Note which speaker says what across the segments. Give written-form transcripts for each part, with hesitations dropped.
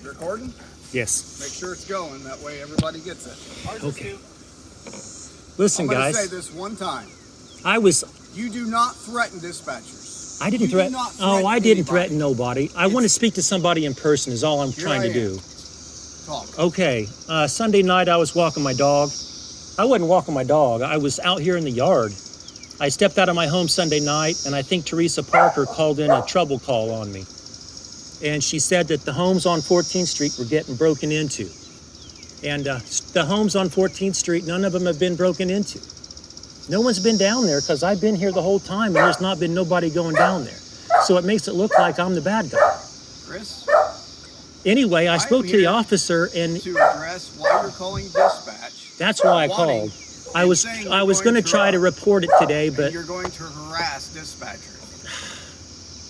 Speaker 1: You recording?
Speaker 2: Yes.
Speaker 1: Make sure it's going. That way everybody gets it.
Speaker 2: Okay. Listen,
Speaker 1: I'm going to
Speaker 2: guys.
Speaker 1: say this one time. You do not threaten dispatchers.
Speaker 2: I didn't threaten. Oh, I didn't threaten nobody. I want to speak to somebody in person is all I'm trying to do.
Speaker 1: Talk.
Speaker 2: Okay. Sunday night I was walking my dog. I wasn't walking my dog. I was out here in the yard. I stepped out of my home Sunday night, and I think Teresa Parker called in a trouble call on me. And she said that the homes on 14th Street were getting broken into. And the homes on 14th Street, none of them have been broken into. No one's been down there because I've been here the whole time and there's not been nobody going down there. So it makes it look like I'm the bad guy.
Speaker 1: Chris?
Speaker 2: Anyway, I spoke to the officer and...
Speaker 1: To address why you're calling dispatch.
Speaker 2: That's why I called. I was going to try to report it today, but...
Speaker 1: You're going to harass dispatchers.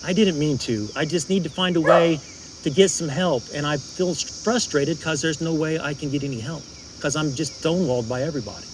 Speaker 2: I didn't mean to. I just need to find a way to get some help. And I feel frustrated because there's no way I can get any help. Because I'm just stonewalled by everybody.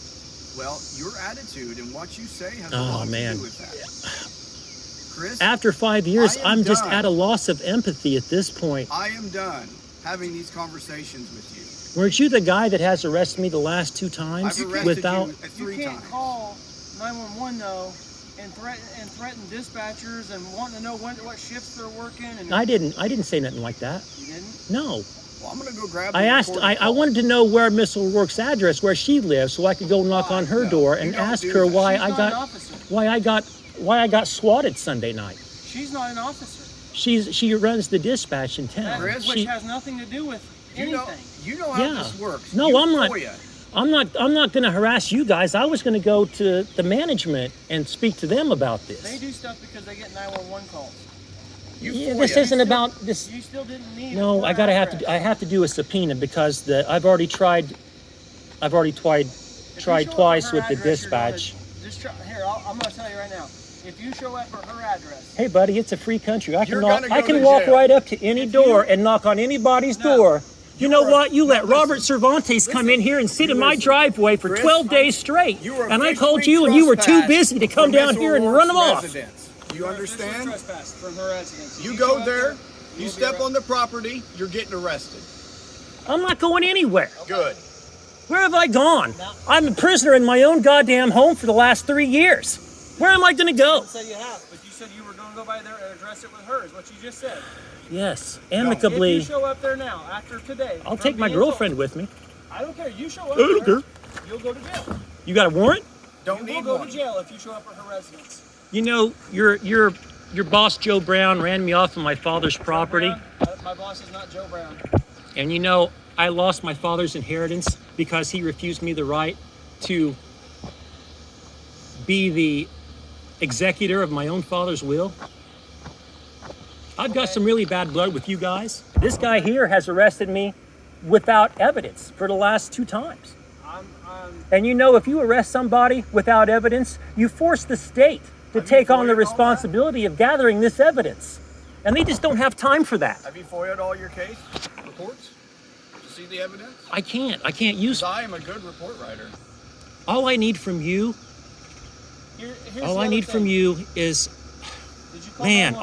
Speaker 1: Well, your attitude and what you say has a lot to do with that. Chris,
Speaker 2: after 5 years, I'm just at a loss of empathy at this point.
Speaker 1: I am done having these conversations with you.
Speaker 2: Weren't you the guy that has arrested me the last 2 times?
Speaker 1: I've arrested
Speaker 2: without...
Speaker 1: you 3
Speaker 3: You can't
Speaker 1: times.
Speaker 3: call 911 though and threaten dispatchers and wanting to know what shifts they're working. And
Speaker 2: I didn't say nothing like that.
Speaker 3: You didn't?
Speaker 2: No.
Speaker 1: Well, I'm going to go grab.
Speaker 2: I wanted to know where Miss O'Rourke's address, where she lives, so I could go knock on her door and ask her why I got swatted Sunday night.
Speaker 3: She's not an officer.
Speaker 2: She runs the dispatch in town.
Speaker 3: Which has nothing to do with anything.
Speaker 1: You know how this works.
Speaker 2: No, I'm not going to harass you guys. I was going to go to the management and speak to them about this.
Speaker 3: They do stuff because they get 911 calls.
Speaker 2: This isn't about this.
Speaker 3: You still didn't need.
Speaker 2: No, I have to do a subpoena because I've already tried twice with the dispatch.
Speaker 3: I'm going to tell you right now. If you show up at her address.
Speaker 2: Hey, buddy, it's a free country. I can walk right up to any door and knock on anybody's door. You know what? You let Robert Cervantes come in here and sit in my driveway for 12 days straight. And I called you and you were too busy to come down here and run them off.
Speaker 1: You understand?
Speaker 3: From her residence.
Speaker 1: You go there, you step on the property, you're getting arrested.
Speaker 2: I'm not going anywhere.
Speaker 1: Good.
Speaker 2: Where have I gone? I'm a prisoner in my own goddamn home for the last 3 years. Where am I going to go?
Speaker 3: I didn't say you have, but you said you were going to go by there and address it with her, is what you just said.
Speaker 2: Yes, amicably.
Speaker 3: If you show up there now, after today.
Speaker 2: I'll take my girlfriend with me.
Speaker 3: I don't care. You show up there, you'll go to jail.
Speaker 2: You got a warrant?
Speaker 1: Don't need one.
Speaker 3: You'll go to jail if you show up at her residence.
Speaker 2: You know, your boss, Joe Brown, ran me off of my father's property.
Speaker 3: My boss is not Joe Brown.
Speaker 2: And you know, I lost my father's inheritance because he refused me the right to be the executor of my own father's will. I've got some really bad blood with you guys. This guy here has arrested me without evidence for the last 2 times. And you know, if you arrest somebody without evidence, you force the state to take on the responsibility of gathering this evidence. And they just don't have time for that.
Speaker 1: Have you FOIA'd all your case reports to see the evidence?
Speaker 2: I can't use...
Speaker 1: I am a good report writer.
Speaker 2: All I need from you... All I need from you is... Man,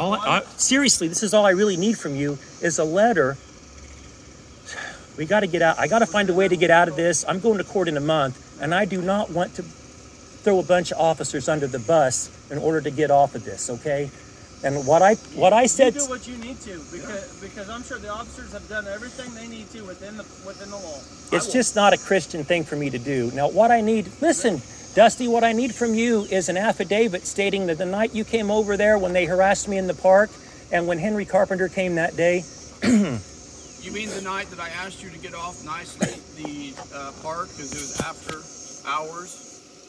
Speaker 2: seriously, this is all I really need from you is a letter. We got to get out. I got to find a way to get out of this. I'm going to court in a month, and I do not want to throw a bunch of officers under the bus in order to get off of this, okay? And what I said...
Speaker 3: You do what you need to, because I'm sure the officers have done everything they need to within the law.
Speaker 2: It's just not a Christian thing for me to do. Now, what I need... Listen... Dusty, what I need from you is an affidavit stating that the night you came over there when they harassed me in the park and when Henry Carpenter came that day.
Speaker 1: You mean the night that I asked you to get off nicely the park because it was after hours?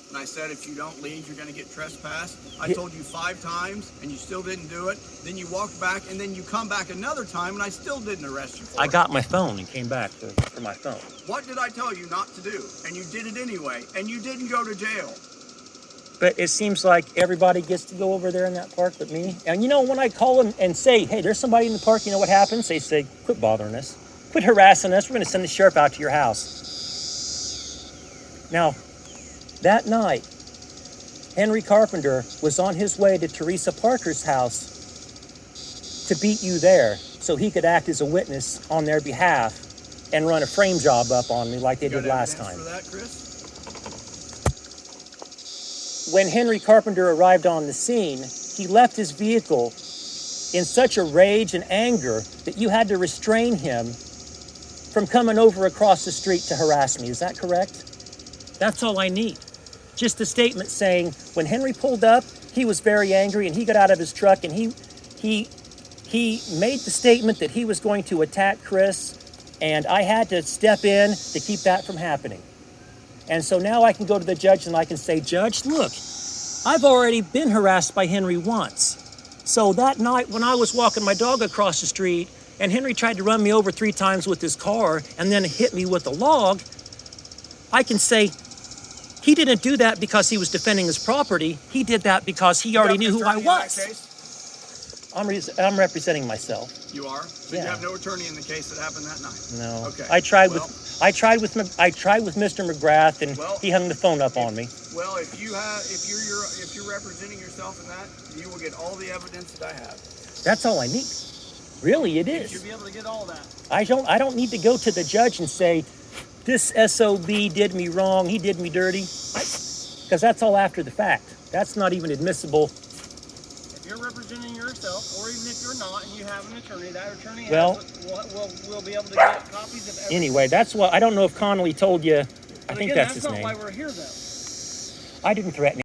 Speaker 1: And I said, if you don't leave, you're going to get trespassed. I told you 5 times and you still didn't do it. Then you walked back and then you come back another time and I still didn't arrest you for it.
Speaker 2: I got my phone and came back for my phone.
Speaker 1: What did I tell you not to do? And you did it anyway. And you didn't go to jail.
Speaker 2: But it seems like everybody gets to go over there in that park but me. And you know, when I call them and say, hey, there's somebody in the park, you know what happens? They say, quit bothering us. Quit harassing us. We're going to send the sheriff out to your house. Now, that night, Henry Carpenter was on his way to Teresa Parker's house to beat you there. so he could act as a witness on their behalf and run a frame job up on me like they did last time.
Speaker 1: For that, Chris?
Speaker 2: When Henry Carpenter arrived on the scene, he left his vehicle in such a rage and anger that you had to restrain him from coming over across the street to harass me. Is that correct? That's all I need. Just a statement saying, when Henry pulled up, he was very angry and he got out of his truck and he made the statement that he was going to attack Chris, and I had to step in to keep that from happening. And so now I can go to the judge and I can say, Judge, look, I've already been harassed by Henry once. So that night when I was walking my dog across the street and Henry tried to run me over 3 times with his car and then hit me with a log, I can say he didn't do that because he was defending his property. He did that because he already knew who I was. I'm representing myself.
Speaker 1: You are? So
Speaker 2: Yeah.
Speaker 1: you have no attorney in the case that happened that night?
Speaker 2: No.
Speaker 1: Okay.
Speaker 2: I tried with Mr. McGrath, and he hung the phone up on me.
Speaker 1: Well, if you're representing yourself in that, you will get all the evidence that I have.
Speaker 2: That's all I need. Really, it
Speaker 3: You
Speaker 2: is.
Speaker 3: should be able to get all that.
Speaker 2: I don't need to go to the judge and say, this SOB did me wrong, he did me dirty, because that's all after the fact. That's not even admissible.
Speaker 3: If you're representing yourself, or even if you're not, and you have an attorney, that attorney
Speaker 2: Well-
Speaker 3: will be able to get copies of everything.
Speaker 2: Anyway, that's what, I don't know if Connolly told you, I
Speaker 3: But
Speaker 2: think
Speaker 3: again,
Speaker 2: that's his
Speaker 3: not
Speaker 2: name.
Speaker 3: why we're here, though.
Speaker 2: I didn't threaten